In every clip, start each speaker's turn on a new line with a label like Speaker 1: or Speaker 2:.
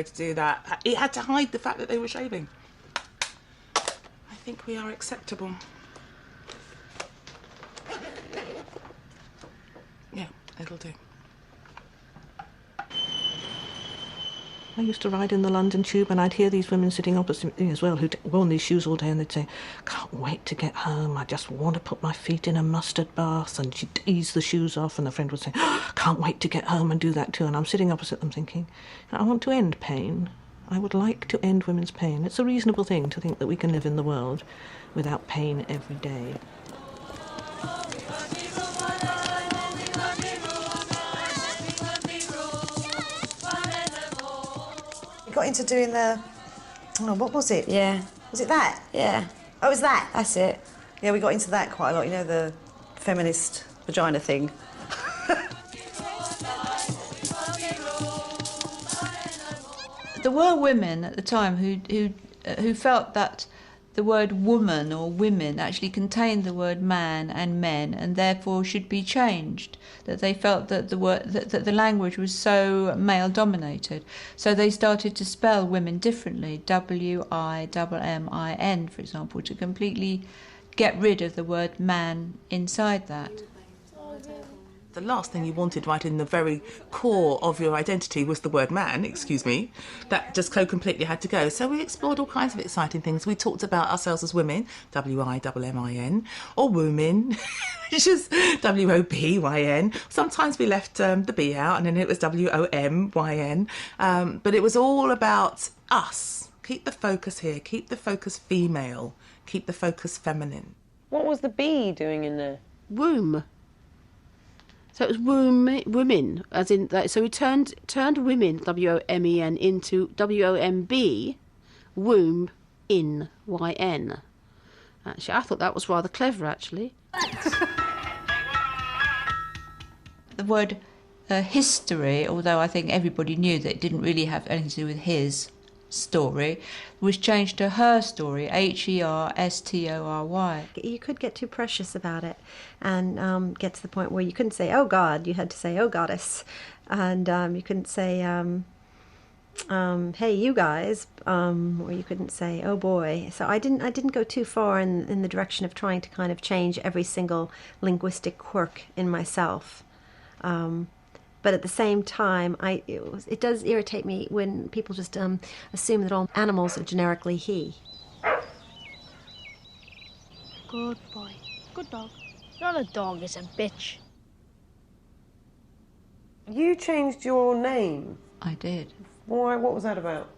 Speaker 1: necessary to do that. It had to hide the fact that they were shaving. I think we are acceptable. Yeah, it'll do.
Speaker 2: I used to ride in the London Tube and I'd hear these women sitting opposite me as well who'd worn these shoes all day, and they'd say, "Can't wait to get home, I just want to put my feet in a mustard bath," and she'd ease the shoes off, and the friend would say, "Can't wait to get home and do that too." And I'm sitting opposite them thinking, I want to end pain. I would like to end women's pain. It's a reasonable thing to think that we can live in the world without pain every day.
Speaker 3: Got into doing the... Oh, what was it?
Speaker 4: Yeah.
Speaker 3: Was it that?
Speaker 4: Yeah.
Speaker 3: Oh, it was that?
Speaker 4: That's it.
Speaker 3: Yeah, we got into that quite a lot, you know, the feminist vagina thing.
Speaker 5: There were women at the time who felt that the word woman or women actually contained the word man and men, and therefore should be changed. That they felt that that the language was so male dominated, so they started to spell women differently, W-I-M-M-I-N, for example, to completely get rid of the word man inside that.
Speaker 1: The last thing you wanted right in the very core of your identity was the word man, excuse me. That just completely had to go. So we explored all kinds of exciting things. We talked about ourselves as women, W-I-M-M-I-N, or womyn, which is W-O-B-Y-N. Sometimes we left the B out, and then it was W-O-M-Y-N. But it was all about us. Keep the focus here, keep the focus female, keep the focus feminine.
Speaker 6: What was the B doing in there?
Speaker 7: Womb. So it was women, as in, so we turned women, W-O-M-E-N, into W-O-M-B, womb, in, Y-N. Actually, I thought that was rather clever, actually.
Speaker 5: The word history, although I think everybody knew that it didn't really have anything to do with his story, was changed to her story, H-E-R-S-T-O-R-Y.
Speaker 8: You could get too precious about it and get to the point where you couldn't say, "Oh God," you had to say, "Oh Goddess," and you couldn't say, "Hey, you guys," or you couldn't say, "Oh boy." So I didn't go too far in the direction of trying to kind of change every single linguistic quirk in myself. But at the same time, it does irritate me when people just assume that all animals are generically he.
Speaker 9: Good boy. Good dog. Not a dog, it's a bitch.
Speaker 6: You changed your name.
Speaker 5: I did.
Speaker 6: Why? What was that about?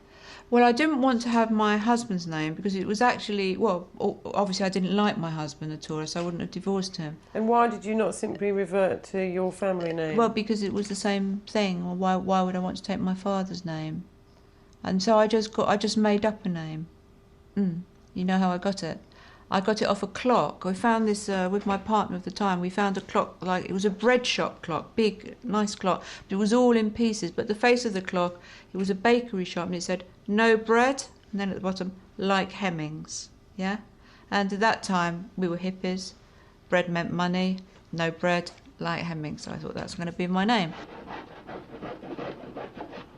Speaker 5: Well, I didn't want to have my husband's name because it was actually, well, obviously I didn't like my husband at all, so I wouldn't have divorced him.
Speaker 6: And why did you not simply revert to your family name?
Speaker 5: Well, because it was the same thing. Or why would I want to take my father's name? And so I just made up a name. You know how I got it? I got it off a clock. We found this with my partner at the time. We found a clock, like it was a bread shop clock, big, nice clock. But it was all in pieces. But the face of the clock, it was a bakery shop, and it said, "No bread," and then at the bottom, "Like Hemmings." Yeah? And at that time, we were hippies. Bread meant money. No bread, like Hemmings. So I thought that's going to be my name.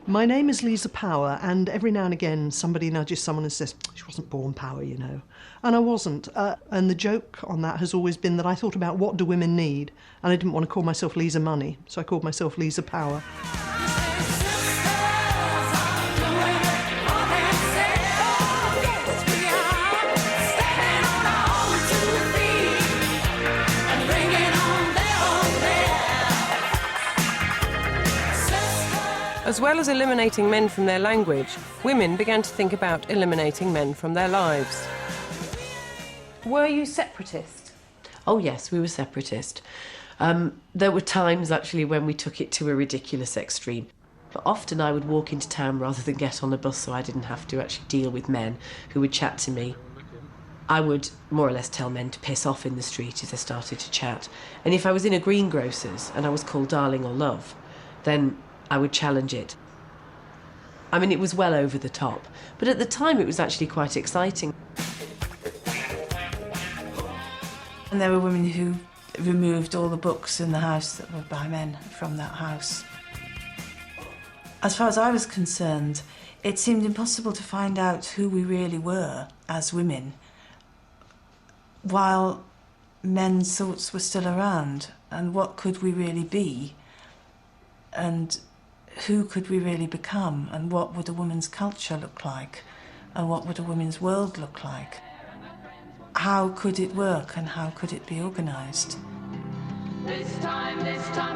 Speaker 2: My name is Lisa Power, and every now and again somebody nudges someone and says, "She wasn't born Power, you know." And I wasn't. And the joke on that has always been that I thought about what do women need, and I didn't want to call myself Lisa Money, so I called myself Lisa Power.
Speaker 6: As well as eliminating men from their language, women began to think about eliminating men from their lives. Were you separatist?
Speaker 10: Oh yes, we were separatist. There were times actually when we took it to a ridiculous extreme. But often I would walk into town rather than get on a bus, so I didn't have to actually deal with men who would chat to me. I would more or less tell men to piss off in the street as they started to chat. And if I was in a greengrocer's and I was called darling or love, then I would challenge it. I mean, it was well over the top, but at the time it was actually quite exciting.
Speaker 4: And there were women who removed all the books in the house that were by men from that house. As far as I was concerned, it seemed impossible to find out who we really were as women while men's thoughts were still around, and what could we really be, and who could we really become, and what would a woman's culture look like, and what would a woman's world look like? How could it work, and how could it be organised?
Speaker 11: This time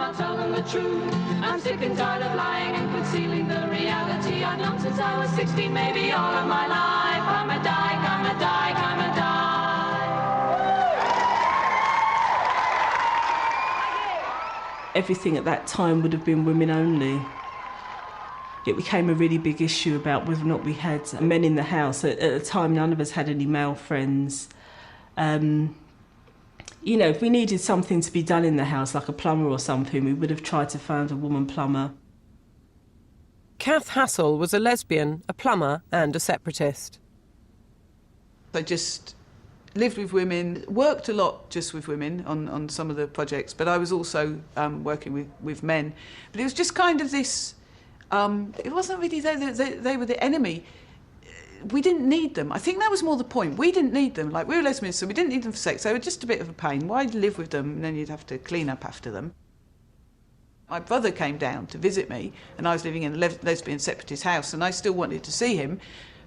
Speaker 11: I'll tell them the truth. I'm sick and tired of lying and concealing the reality. I've known since I was 16, maybe all of my life. I'm a dyke, I'm a dyke, I'm a dyke.
Speaker 2: Everything at that time would have been women only. It became a really big issue about whether or not we had men in the house. At the time, none of us had any male friends. You know, if we needed something to be done in the house, like a plumber or something, we would have tried to find a woman plumber.
Speaker 6: Kath Hassel was a lesbian, a plumber and a separatist.
Speaker 12: I just lived with women, worked a lot just with women on some of the projects, but I was also working with men. But it was just kind of this, it wasn't really they were the enemy. We didn't need them. I think that was more the point. We didn't need them. Like, we were lesbians, so we didn't need them for sex. They were just a bit of a pain. Why live with them and then you'd have to clean up after them? My brother came down to visit me, and I was living in a lesbian separatist house, and I still wanted to see him.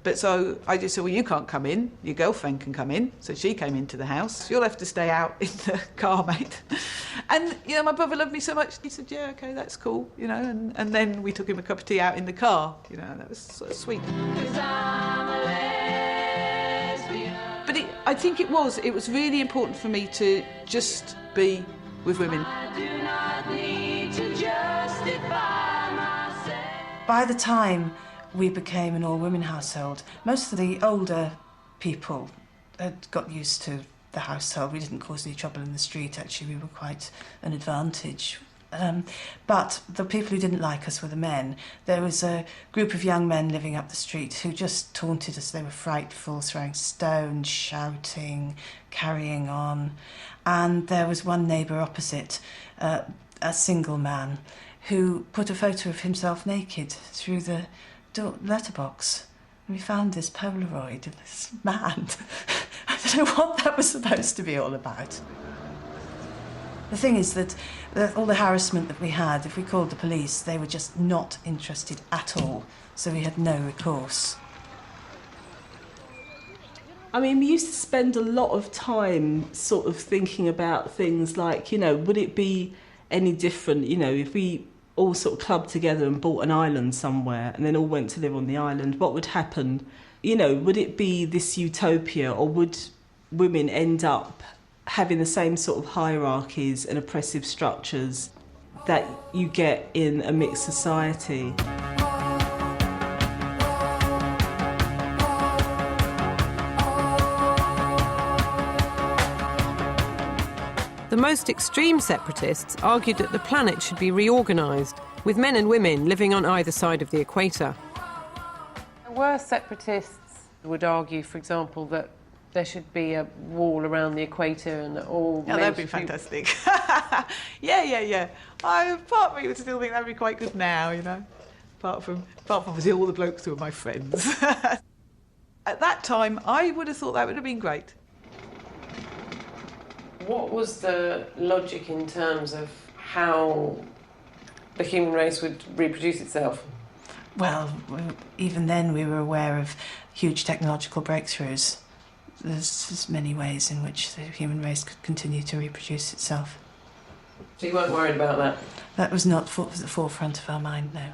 Speaker 12: But so I just said, well, you can't come in. Your girlfriend can come in. So she came into the house. You'll have to stay out in the car, mate. And, you know, my brother loved me so much. He said, yeah, OK, that's cool, you know. And then we took him a cup of tea out in the car, you know, and that was sort of sweet. But I think it was really important for me to just be with women.
Speaker 11: I do not need to justify myself.
Speaker 4: By the time we became an all-women household, most of the older people had got used to the household. We didn't cause any trouble in the street, actually. We were quite an advantage. But the people who didn't like us were the men. There was a group of young men living up the street who just taunted us. They were frightful, throwing stones, shouting, carrying on. And there was one neighbour opposite, a single man, who put a photo of himself naked through the letterbox. And we found this Polaroid of this man. I don't know what that was supposed to be all about. The thing is that all the harassment that we had, if we called the police, they were just not interested at all, so we had no recourse.
Speaker 2: I mean, we used to spend a lot of time sort of thinking about things like, you know, would it be any different, you know, if we all sort of clubbed together and bought an island somewhere and then all went to live on the island, what would happen? You know, would it be this utopia, or would women end up having the same sort of hierarchies and oppressive structures that you get in a mixed society?
Speaker 6: The most extreme separatists argued that the planet should be reorganised, with men and women living on either side of the equator. There were separatists who would argue, for example, that there should be a wall around the equator and that all...
Speaker 12: Yeah, that'd be fantastic. Yeah. Part of me would still think that'd be quite good now, you know, apart from obviously all the blokes who are my friends. At that time, I would have thought that would have been great.
Speaker 6: What was the logic in terms of how the human race would reproduce itself?
Speaker 4: Well, even then we were aware of huge technological breakthroughs. There's many ways in which the human race could continue to reproduce itself.
Speaker 6: So you weren't worried about that?
Speaker 4: That was not at the forefront of our mind, no.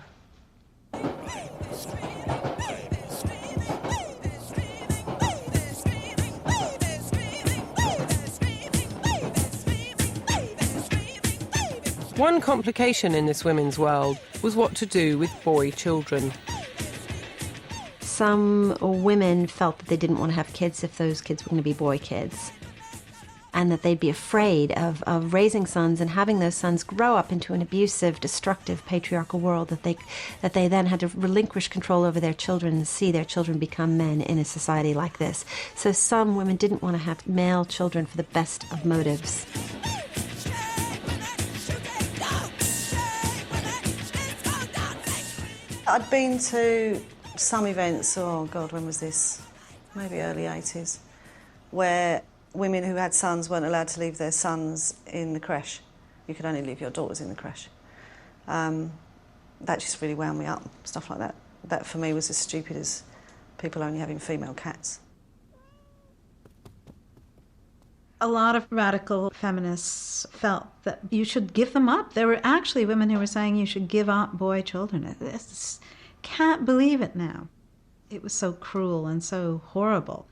Speaker 6: One complication in this women's world was what to do with boy children.
Speaker 8: Some women felt that they didn't want to have kids if those kids were going to be boy kids, and that they'd be afraid of raising sons and having those sons grow up into an abusive, destructive, patriarchal world, that they then had to relinquish control over their children and see their children become men in a society like this. So some women didn't want to have male children for the best of motives.
Speaker 3: I'd been to some events, oh God, when was this? Maybe early 80s, where women who had sons weren't allowed to leave their sons in the creche. You could only leave your daughters in the creche. That just really wound me up, stuff like that. That for me was as stupid as people only having female cats.
Speaker 13: A lot of radical feminists felt that you should give them up. There were actually women who were saying you should give up boy children. I can't believe it now. It was so cruel and so horrible.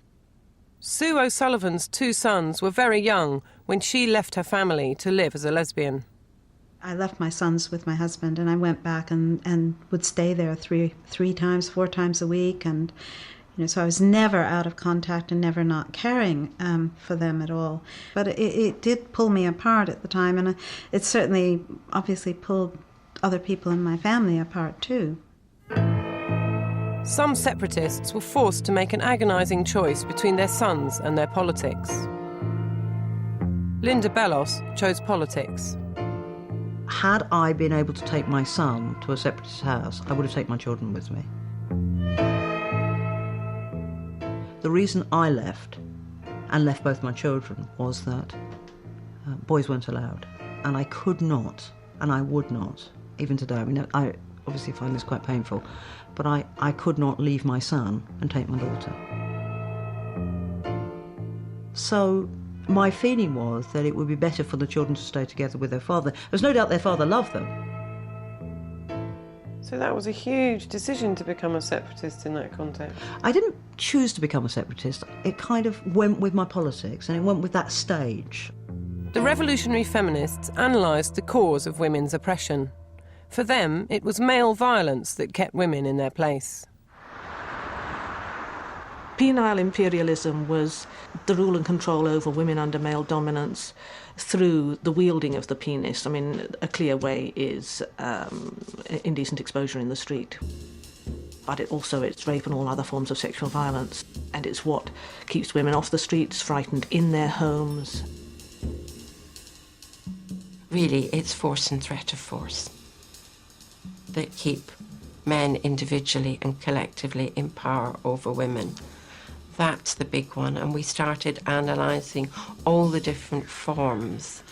Speaker 6: Sue O'Sullivan's 2 sons were very young when she left her family to live as a lesbian.
Speaker 13: I left my sons with my husband, and I went back and would stay there 4 times a week, and so I was never out of contact and never not caring for them at all. But it did pull me apart at the time, and it certainly obviously pulled other people in my family apart too.
Speaker 6: Some separatists were forced to make an agonising choice between their sons and their politics. Linda Bellos chose politics.
Speaker 14: Had I been able to take my son to a separatist house, I would have taken my children with me. The reason I left, and left both my children, was that boys weren't allowed. And I could not, and I would not, even today. I mean, I obviously find this quite painful, but I could not leave my son and take my daughter. So my feeling was that it would be better for the children to stay together with their father. There's no doubt their father loved them.
Speaker 6: So that was a huge decision to become a separatist in that context.
Speaker 14: I didn't choose to become a separatist. It kind of went with my politics, and it went with that stage.
Speaker 6: The revolutionary feminists analysed the cause of women's oppression. For them, it was male violence that kept women in their place.
Speaker 2: Penile imperialism was the rule and control over women under male dominance through the wielding of the penis. I mean, a clear way is indecent exposure in the street. But it's rape and all other forms of sexual violence. And it's what keeps women off the streets, frightened in their homes.
Speaker 15: Really, it's force and threat of force that keep men individually and collectively in power over women. That's the big one, and we started analysing all the different forms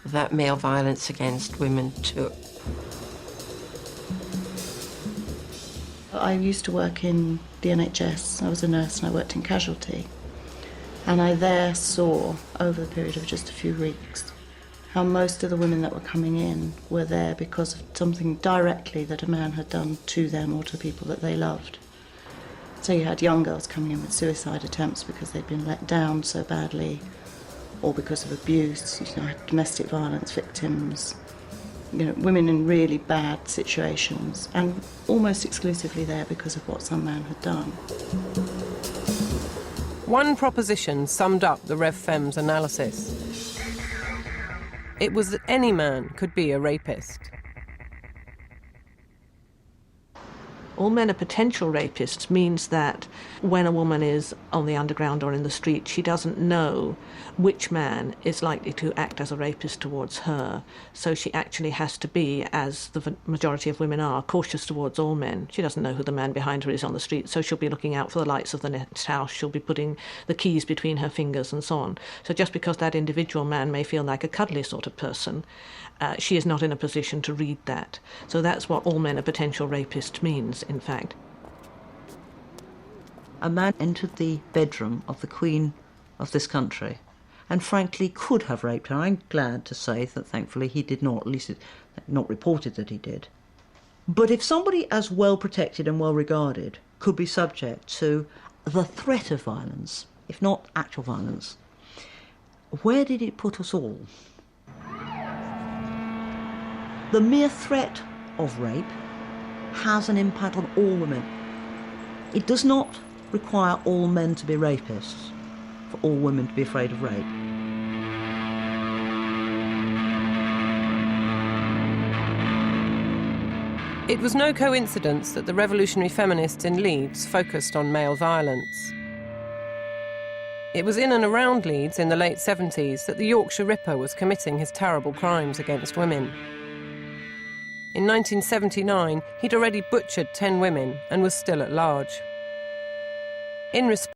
Speaker 15: that male violence against women took.
Speaker 16: I used to work in the NHS. I was a nurse and I worked in casualty. And I there saw, over the period of just a few weeks, how most of the women that were coming in were there because of something directly that a man had done to them or to people that they loved. So you had young girls coming in with suicide attempts because they'd been let down so badly, or because of abuse, domestic violence victims, women in really bad situations, and almost exclusively there because of what some man had done.
Speaker 6: One proposition summed up the Rev Fem's analysis. It was that any man could be a rapist.
Speaker 2: All men are potential rapists means that when a woman is on the underground or in the street, she doesn't know which man is likely to act as a rapist towards her. So she actually has to be, as the majority of women are, cautious towards all men. She doesn't know who the man behind her is on the street, so she'll be looking out for the lights of the next house. She'll be putting the keys between her fingers and so on. So just because that individual man may feel like a cuddly sort of person, she is not in a position to read that. So that's what all men are potential rapists means, in fact.
Speaker 14: A man entered the bedroom of the Queen of this country and frankly could have raped her. I'm glad to say that thankfully he did not, at least it's not reported that he did. But if somebody as well protected and well regarded could be subject to the threat of violence, if not actual violence, where did it put us all? The mere threat of rape has an impact on all women. It does not require all men to be rapists for all women to be afraid of rape.
Speaker 6: It was no coincidence that the revolutionary feminists in Leeds focused on male violence. It was in and around Leeds in the late 70s that the Yorkshire Ripper was committing his terrible crimes against women. In 1979, he'd already butchered 10 women and was still at large. In response,